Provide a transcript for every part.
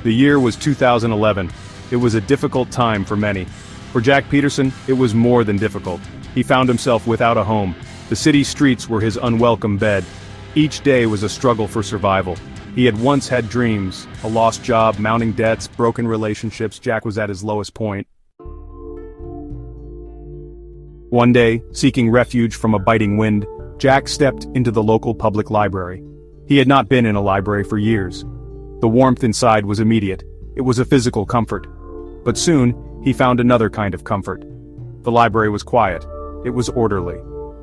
The year was 2011. It was a difficult time for many. For Jack Peterson, it was more than difficult. He found himself without a home. The city streets were his unwelcome bed. Each day was a struggle for survival. He had once had dreams, a lost job, mounting debts, broken relationships. Jack was at his lowest point. One day, seeking refuge from a biting wind, Jack stepped into the local public library. He had not been in a library for years. The warmth inside was immediate. It was a physical comfort. But soon, he found another kind of comfort. The library was quiet. It was orderly.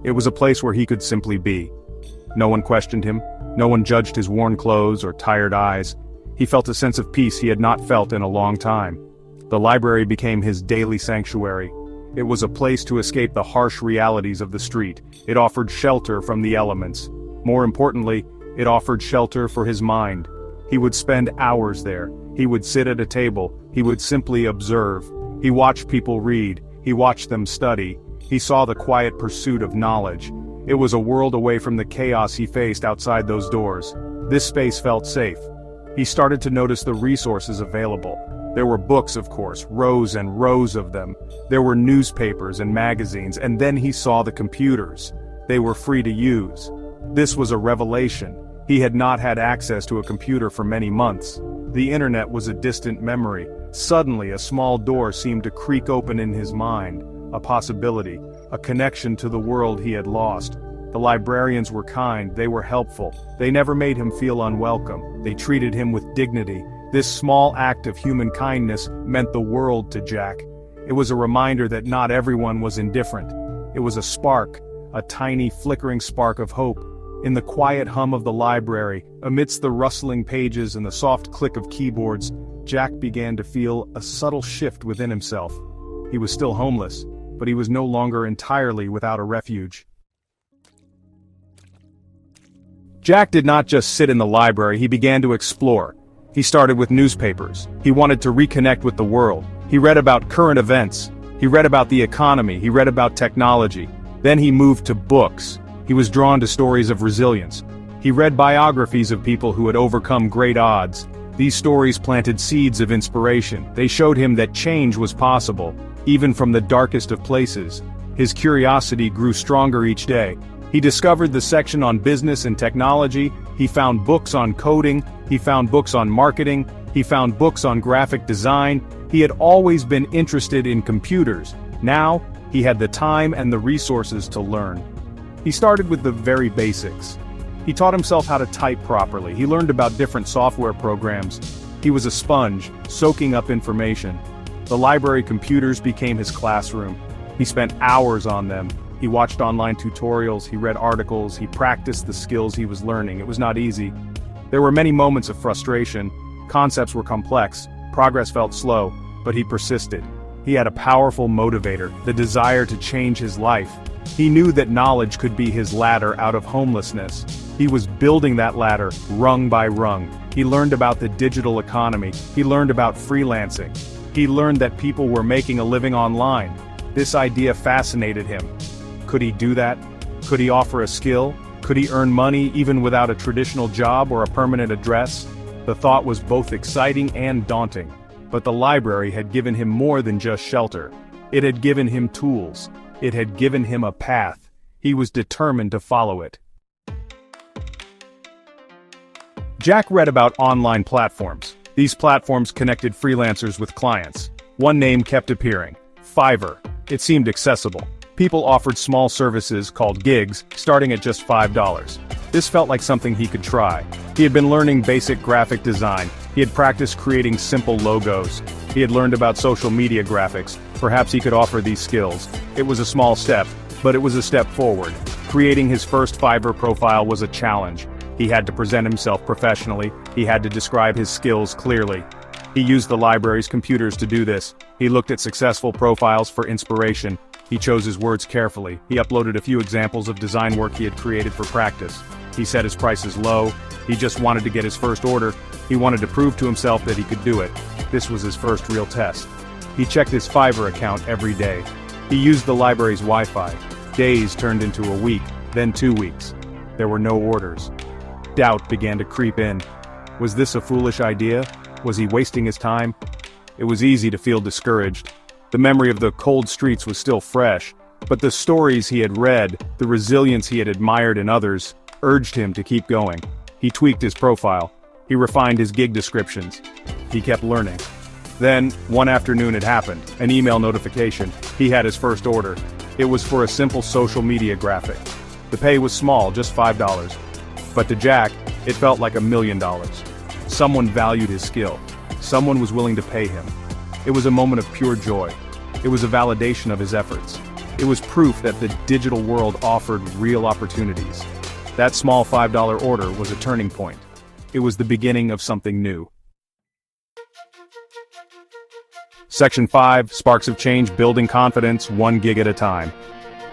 It was a place where he could simply be. No one questioned him. No one judged his worn clothes or tired eyes. He felt a sense of peace he had not felt in a long time. The library became his daily sanctuary. It was a place to escape the harsh realities of the street. It offered shelter from the elements. More importantly, it offered shelter for his mind. He would spend hours there. He would sit at a table. He would simply observe. He watched people read. He watched them study. He saw the quiet pursuit of knowledge. It was a world away from the chaos he faced outside those doors. This space felt safe. He started to notice the resources available. There were books, of course, rows and rows of them. There were newspapers and magazines, and then he saw the computers. They were free to use. This was a revelation. He had not had access to a computer for many months. The internet was a distant memory. Suddenly, a small door seemed to creak open in his mind. A possibility, a connection to the world he had lost. The librarians were kind, they were helpful. They never made him feel unwelcome. They treated him with dignity. This small act of human kindness meant the world to Jack. It was a reminder that not everyone was indifferent. It was a spark, a tiny flickering spark of hope. In the quiet hum of the library, amidst the rustling pages and the soft click of keyboards, Jack began to feel a subtle shift within himself. He was still homeless, but he was no longer entirely without a refuge. Jack did not just sit in the library, he began to explore. He started with newspapers. He wanted to reconnect with the world. He read about current events. He read about the economy. He read about technology. Then he moved to books. He was drawn to stories of resilience. He read biographies of people who had overcome great odds. These stories planted seeds of inspiration. They showed him that change was possible, even from the darkest of places. His curiosity grew stronger each day. He discovered the section on business and technology. He found books on coding. He found books on marketing. He found books on graphic design. He had always been interested in computers. Now, he had the time and the resources to learn. He started with the very basics. He taught himself how to type properly. He learned about different software programs. He was a sponge, soaking up information. The library computers became his classroom. He spent hours on them. He watched online tutorials, he read articles, he practiced the skills he was learning. It was not easy. There were many moments of frustration. Concepts were complex, progress felt slow, but he persisted. He had a powerful motivator, the desire to change his life. He knew that knowledge could be his ladder out of homelessness. He was building that ladder, rung by rung. He learned about the digital economy. He learned about freelancing. He learned that people were making a living online. This idea fascinated him. Could he do that? Could he offer a skill? Could he earn money even without a traditional job or a permanent address? The thought was both exciting and daunting. But the library had given him more than just shelter. It had given him tools. It had given him a path. He was determined to follow it. Jack read about online platforms. These platforms connected freelancers with clients. One name kept appearing: Fiverr. It seemed accessible. People offered small services called gigs, starting at just $5. This felt like something he could try. He had been learning basic graphic design. He had practiced creating simple logos. He had learned about social media graphics. Perhaps he could offer these skills. It was a small step, but it was a step forward. Creating his first Fiverr profile was a challenge. He had to present himself professionally. He had to describe his skills clearly. He used the library's computers to do this. He looked at successful profiles for inspiration. He chose his words carefully. He uploaded a few examples of design work he had created for practice. He set his prices low. He just wanted to get his first order. He wanted to prove to himself that he could do it. This was his first real test. He checked his Fiverr account every day. He used the library's Wi-Fi. Days turned into a week, then 2 weeks. There were no orders. Doubt began to creep in. Was this a foolish idea? Was he wasting his time? It was easy to feel discouraged. The memory of the cold streets was still fresh, but the stories he had read, the resilience he had admired in others, urged him to keep going. He tweaked his profile. He refined his gig descriptions. He kept learning. Then, one afternoon it happened, an email notification. He had his first order. It was for a simple social media graphic. The pay was small, just $5. But to Jack, it felt like $1 million. Someone valued his skill. Someone was willing to pay him. It was a moment of pure joy. It was a validation of his efforts. It was proof that the digital world offered real opportunities. That small $5 order was a turning point. It was the beginning of something new. Section 5, Sparks of Change, Building Confidence, 1 gig at a time.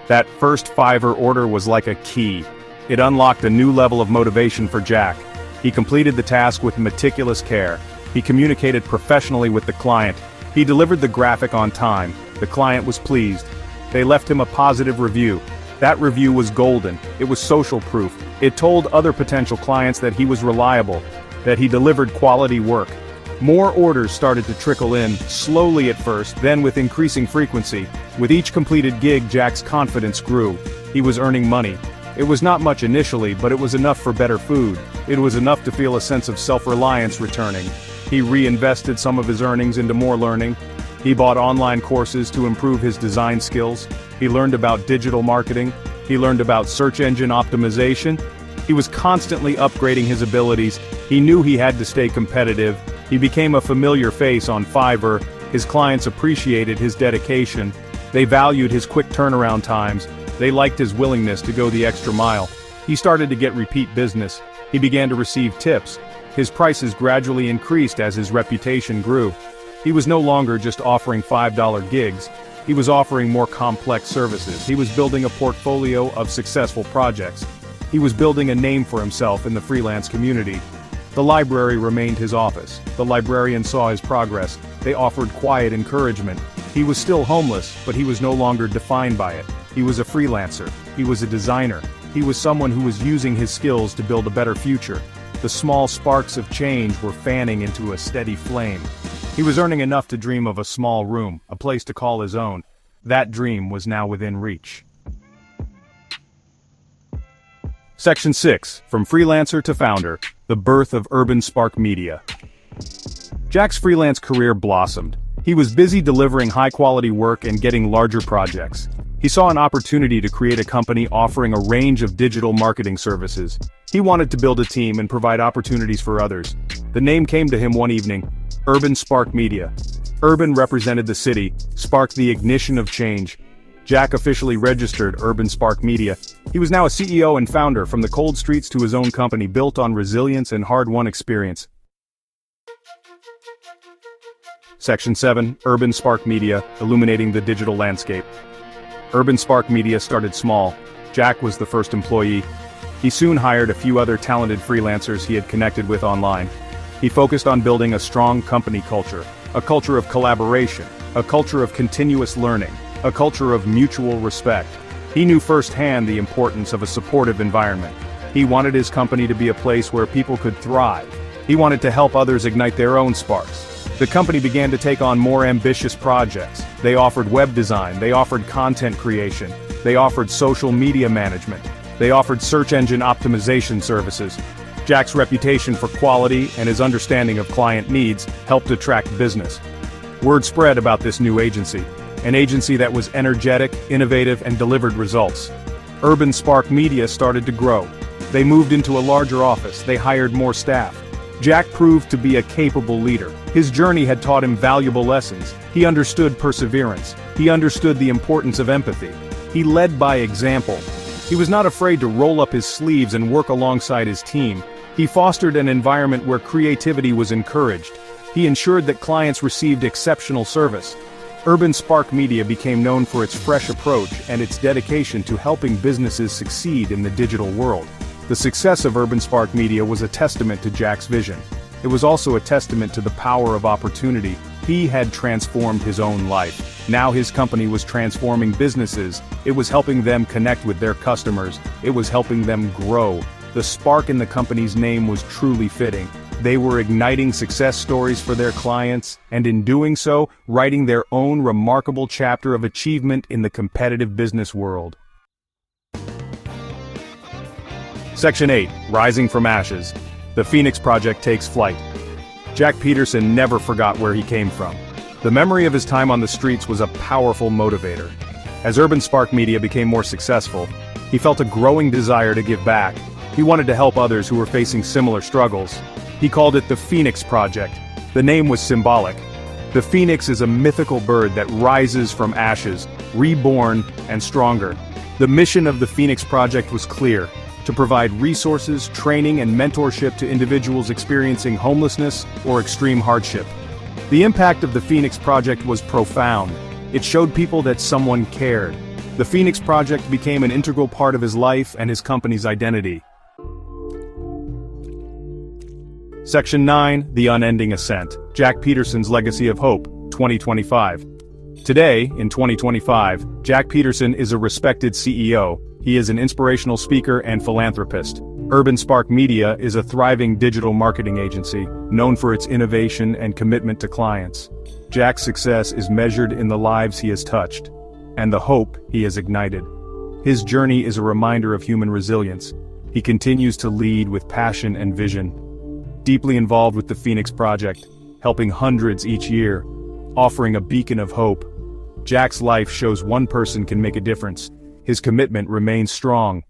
That first Fiverr order was like a key. It unlocked a new level of motivation for Jack. He completed the task with meticulous care. He communicated professionally with the client. He delivered the graphic on time. The client was pleased. They left him a positive review. That review was golden. It was social proof. It told other potential clients that he was reliable, that he delivered quality work. More orders started to trickle in, slowly at first, then with increasing frequency. With each completed gig, Jack's confidence grew. He was earning money. It was not much initially, but it was enough for better food. It was enough to feel a sense of self-reliance returning. He reinvested some of his earnings into more learning. He bought online courses to improve his design skills. He learned about digital marketing. He learned about search engine optimization. He was constantly upgrading his abilities. He knew he had to stay competitive. He became a familiar face on Fiverr. His clients appreciated his dedication. They valued his quick turnaround times. They liked his willingness to go the extra mile. He started to get repeat business. He began to receive tips. His prices gradually increased as his reputation grew. He was no longer just offering $5 gigs. He was offering more complex services. He was building a portfolio of successful projects. He was building a name for himself in the freelance community. The library remained his office. The librarians saw his progress. They offered quiet encouragement. He was still homeless, but he was no longer defined by it. He was a freelancer. He was a designer. He was someone who was using his skills to build a better future. The small sparks of change were fanning into a steady flame. He was earning enough to dream of a small room, a place to call his own. That dream was now within reach. Section 6, From Freelancer to Founder, the birth of Urban Spark Media. Jack's freelance career blossomed. He was busy delivering high-quality work and getting larger projects. He saw an opportunity to create a company offering a range of digital marketing services. He wanted to build a team and provide opportunities for others. The name came to him one evening: Urban Spark Media. Urban represented the city, Spark the ignition of change. Jack officially registered Urban Spark Media. He was now a CEO and founder, from the cold streets to his own company built on resilience and hard-won experience. Section 7, Urban Spark Media, illuminating the digital landscape. Urban Spark Media started small. Jack was the first employee. He soon hired a few other talented freelancers he had connected with online. He focused on building a strong company culture, a culture of collaboration, a culture of continuous learning, a culture of mutual respect. He knew firsthand the importance of a supportive environment. He wanted his company to be a place where people could thrive. He wanted to help others ignite their own sparks. The company began to take on more ambitious projects. They offered web design, they offered content creation, they offered social media management, they offered search engine optimization services. Jack's reputation for quality and his understanding of client needs helped attract business. Word spread about this new agency, an agency that was energetic, innovative, and delivered results. Urban Spark Media started to grow. They moved into a larger office, they hired more staff. Jack proved to be a capable leader. His journey had taught him valuable lessons. He understood perseverance. He understood the importance of empathy. He led by example. He was not afraid to roll up his sleeves and work alongside his team. He fostered an environment where creativity was encouraged. He ensured that clients received exceptional service. Urban Spark Media became known for its fresh approach and its dedication to helping businesses succeed in the digital world. The success of Urban Spark Media was a testament to Jack's vision. It was also a testament to the power of opportunity. He had transformed his own life. Now his company was transforming businesses. It was helping them connect with their customers. It was helping them grow. The spark in the company's name was truly fitting. They were igniting success stories for their clients, and in doing so, writing their own remarkable chapter of achievement in the competitive business world. Section 8. Rising from Ashes. The Phoenix Project takes flight. Jack Peterson never forgot where he came from. The memory of his time on the streets was a powerful motivator. As Urban Spark Media became more successful, he felt a growing desire to give back. He wanted to help others who were facing similar struggles. He called it the Phoenix Project. The name was symbolic. The phoenix is a mythical bird that rises from ashes, reborn and stronger. The mission of the Phoenix Project was clear: to provide resources, training, and mentorship to individuals experiencing homelessness or extreme hardship. The impact of the Phoenix Project was profound. It showed people that someone cared. The Phoenix Project became an integral part of his life and his company's identity. Section 9. The Unending Ascent. Jack Peterson's Legacy of Hope, 2025. Today, in 2025, Jack Peterson is a respected CEO. He is an inspirational speaker and philanthropist. Urban Spark Media is a thriving digital marketing agency, known for its innovation and commitment to clients. Jack's success is measured in the lives he has touched, and the hope he has ignited. His journey is a reminder of human resilience. He continues to lead with passion and vision. Deeply involved with the Phoenix Project, helping hundreds each year, offering a beacon of hope. Jack's life shows one person can make a difference. His commitment remains strong.